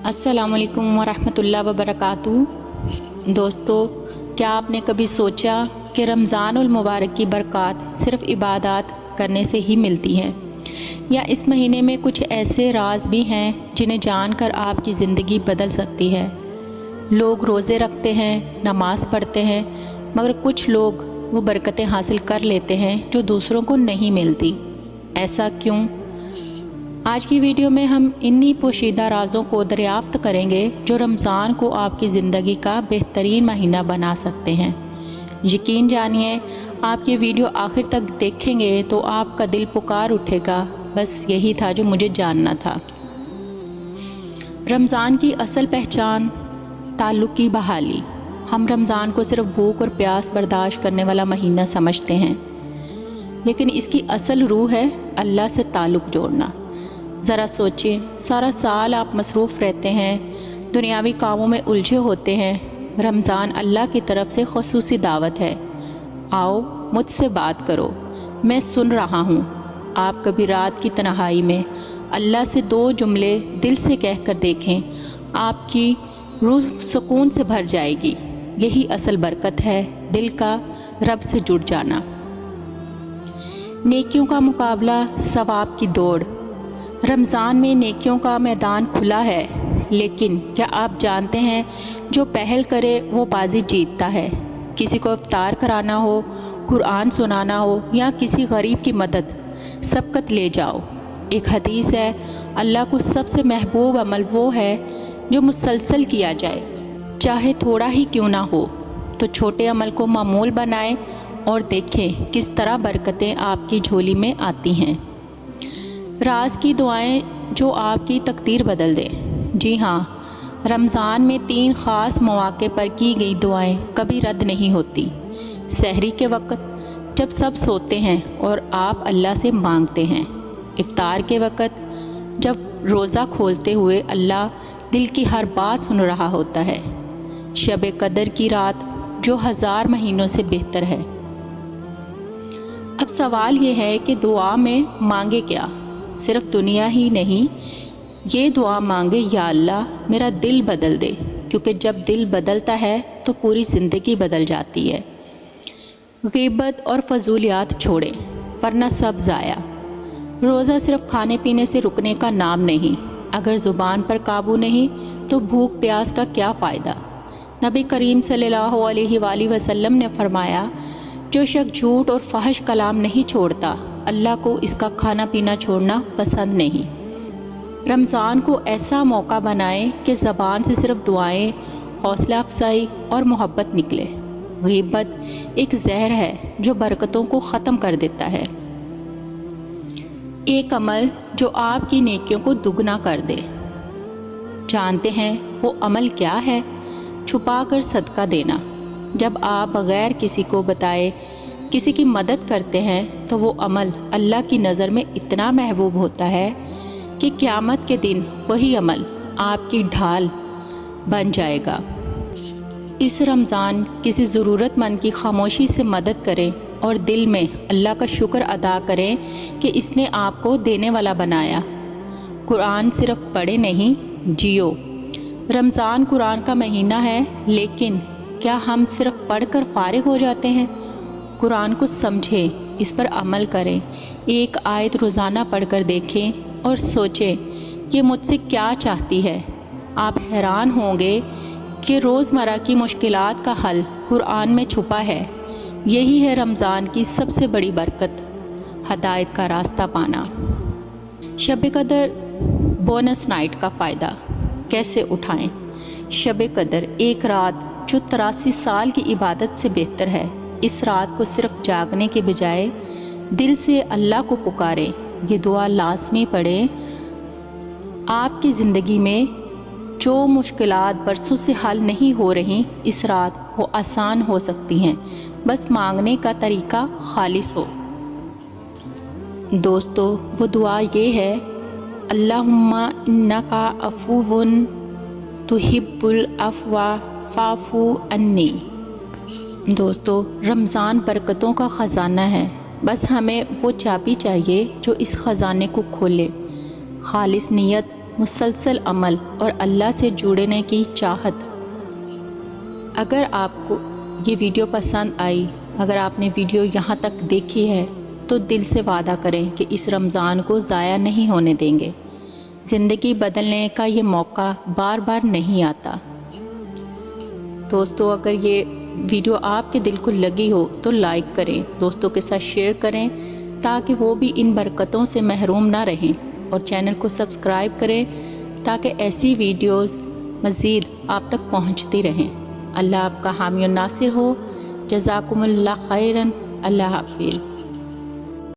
अस्सलाम वालेकुम वरहमतुल्लाहि वबरकातुहू। दोस्तों, क्या आपने कभी सोचा कि रमज़ानुल मुबारक की बरक़ात सिर्फ़ इबादत करने से ही मिलती हैं, या इस महीने में कुछ ऐसे राज भी हैं जिन्हें जानकर आपकी ज़िंदगी बदल सकती है। लोग रोज़े रखते हैं, नमाज़ पढ़ते हैं, मगर कुछ लोग वो बरकतें हासिल कर लेते हैं जो दूसरों को नहीं मिलती। ऐसा क्यों? आज की वीडियो में हम इन्हीं पोशीदा राज़ों को दरियाफ्त करेंगे जो रमज़ान को आपकी ज़िंदगी का बेहतरीन महीना बना सकते हैं। यकीन जानिए, आप ये वीडियो आखिर तक देखेंगे तो आपका दिल पुकार उठेगा, बस यही था जो मुझे जानना था। रमज़ान की असल पहचान ताल्लुक़ की बहाली। हम रमज़ान को सिर्फ भूख और प्यास बर्दाश्त करने वाला महीना समझते हैं, लेकिन इसकी असल रूह है अल्लाह से ताल्लुक़ जोड़ना। ज़रा सोचिए, सारा साल आप मसरूफ़ रहते हैं, दुनियावी कामों में उलझे होते हैं। रमज़ान अल्लाह की तरफ से ख़ुसूसी दावत है, आओ मुझसे बात करो, मैं सुन रहा हूँ। आप कभी रात की तन्हाई में अल्लाह से 2 जुमले दिल से कह कर देखें, आपकी रूह सुकून से भर जाएगी। यही असल बरकत है, दिल का रब से जुड़ जाना। नेकियों का मुकाबला, सवाब की दौड़। रमज़ान में नेकियों का मैदान खुला है, लेकिन क्या आप जानते हैं जो पहल करे वो बाजी जीतता है। किसी को इफ्तार कराना हो, कुरान सुनाना हो, या किसी गरीब की मदद, सबकत ले जाओ। एक हदीस है, अल्लाह को सबसे महबूब अमल वो है जो मुसलसल किया जाए, चाहे थोड़ा ही क्यों ना हो। तो छोटे अमल को मामूल बनाएं और देखें किस तरह बरकतें आपकी झोली में आती हैं। राज की दुआएं जो आपकी तकदीर बदल दें। जी हाँ, रमज़ान में 3 ख़ास मौक़े पर की गई दुआएं कभी रद्द नहीं होती। सहरी के वक़्त, जब सब सोते हैं और आप अल्लाह से मांगते हैं। इफ्तार के वक़्त, जब रोज़ा खोलते हुए अल्लाह दिल की हर बात सुन रहा होता है। शब कदर की रात, जो 1000 महीनों से बेहतर है। अब सवाल ये है कि दुआ में मांगे क्या? सिर्फ दुनिया ही नहीं, ये दुआ मांगे, या अल्लाह मेरा दिल बदल दे, क्योंकि जब दिल बदलता है तो पूरी ज़िंदगी बदल जाती है। ग़ीबत और फजूलियात छोड़ें, वरना सब ज़ाया। रोज़ा सिर्फ खाने पीने से रुकने का नाम नहीं। अगर ज़ुबान पर काबू नहीं तो भूख प्यास का क्या फ़ायदा। नबी करीम सल्लल्लाहु अलैहि वसल्लम ने फरमाया, जो शख्स झूठ और फहश कलाम नहीं छोड़ता, अल्लाह को इसका खाना पीना छोड़ना पसंद नहीं। रमज़ान को ऐसा मौका बनाएं कि ज़बान से सिर्फ दुआएं, हौसला अफजाई और मोहब्बत निकले। ग़ीबत एक जहर है जो बरकतों को ख़त्म कर देता है। एक अमल जो आपकी नेकियों को दुगना कर दे। जानते हैं वो अमल क्या है? छुपा कर सदका देना। जब आप बग़ैर किसी को बताए किसी की मदद करते हैं तो वो अमल अल्लाह की नज़र में इतना महबूब होता है कि क़यामत के दिन वही अमल आपकी ढाल बन जाएगा। इस रमज़ान किसी ज़रूरतमंद की खामोशी से मदद करें और दिल में अल्लाह का शुक्र अदा करें कि इसने आपको देने वाला बनाया। कुरान सिर्फ पढ़े नहीं, जियो। रमज़ान कुरान का महीना है, लेकिन क्या हम सिर्फ पढ़कर फारिग हो जाते हैं? कुरान को समझें, इस पर अमल करें। एक आयत रोज़ाना पढ़कर देखें और सोचें ये मुझसे क्या चाहती है। आप हैरान होंगे कि रोज़मर्रा की मुश्किलात का हल कुरान में छुपा है। यही है रमज़ान की सबसे बड़ी बरकत, हदायत का रास्ता पाना। शब कदर बोनस नाइट का फ़ायदा कैसे उठाएं? शब कदर एक रात जो 83 साल की इबादत से बेहतर है। इस रात को सिर्फ जागने के बजाय दिल से अल्लाह को पुकारें। ये दुआ लाज़मी पढ़ें। आपकी ज़िंदगी में जो मुश्किलात बरसों से हल नहीं हो रही, इस रात वो आसान हो सकती हैं, बस मांगने का तरीका खालिस हो। दोस्तों, वो दुआ ये है, अल्लाहुम्मा इन्नका अफ़ुव्वुन तुहिब्बुल अफ़्वा फ़ाफ़ू अन्नी। दोस्तों, रमज़ान बरकतों का ख़जाना है, बस हमें वो चाबी चाहिए जो इस ख़जाने को खोले। खालिस नियत مسلسل عمل اور اللہ سے جڑنے کی چاہت۔ اگر آپ کو یہ ویڈیو پسند آئی، اگر آپ نے ویڈیو یہاں تک دیکھی ہے تو دل سے وعدہ کریں کہ اس رمضان کو ضائع نہیں ہونے دیں گے۔ زندگی بدلنے کا یہ موقع بار بار نہیں آتا۔ دوستو، اگر یہ ویڈیو آپ کے دل کو لگی ہو تو لائک کریں، دوستوں کے ساتھ شیئر کریں تاکہ وہ بھی ان برکتوں سے محروم نہ رہیں، اور چینل کو سبسکرائب کریں تاکہ ایسی ویڈیوز مزید آپ تک پہنچتی رہیں۔ اللہ آپ کا حامی و ناصر ہو۔ جزاکم اللہ خیراً۔ اللہ حافظ۔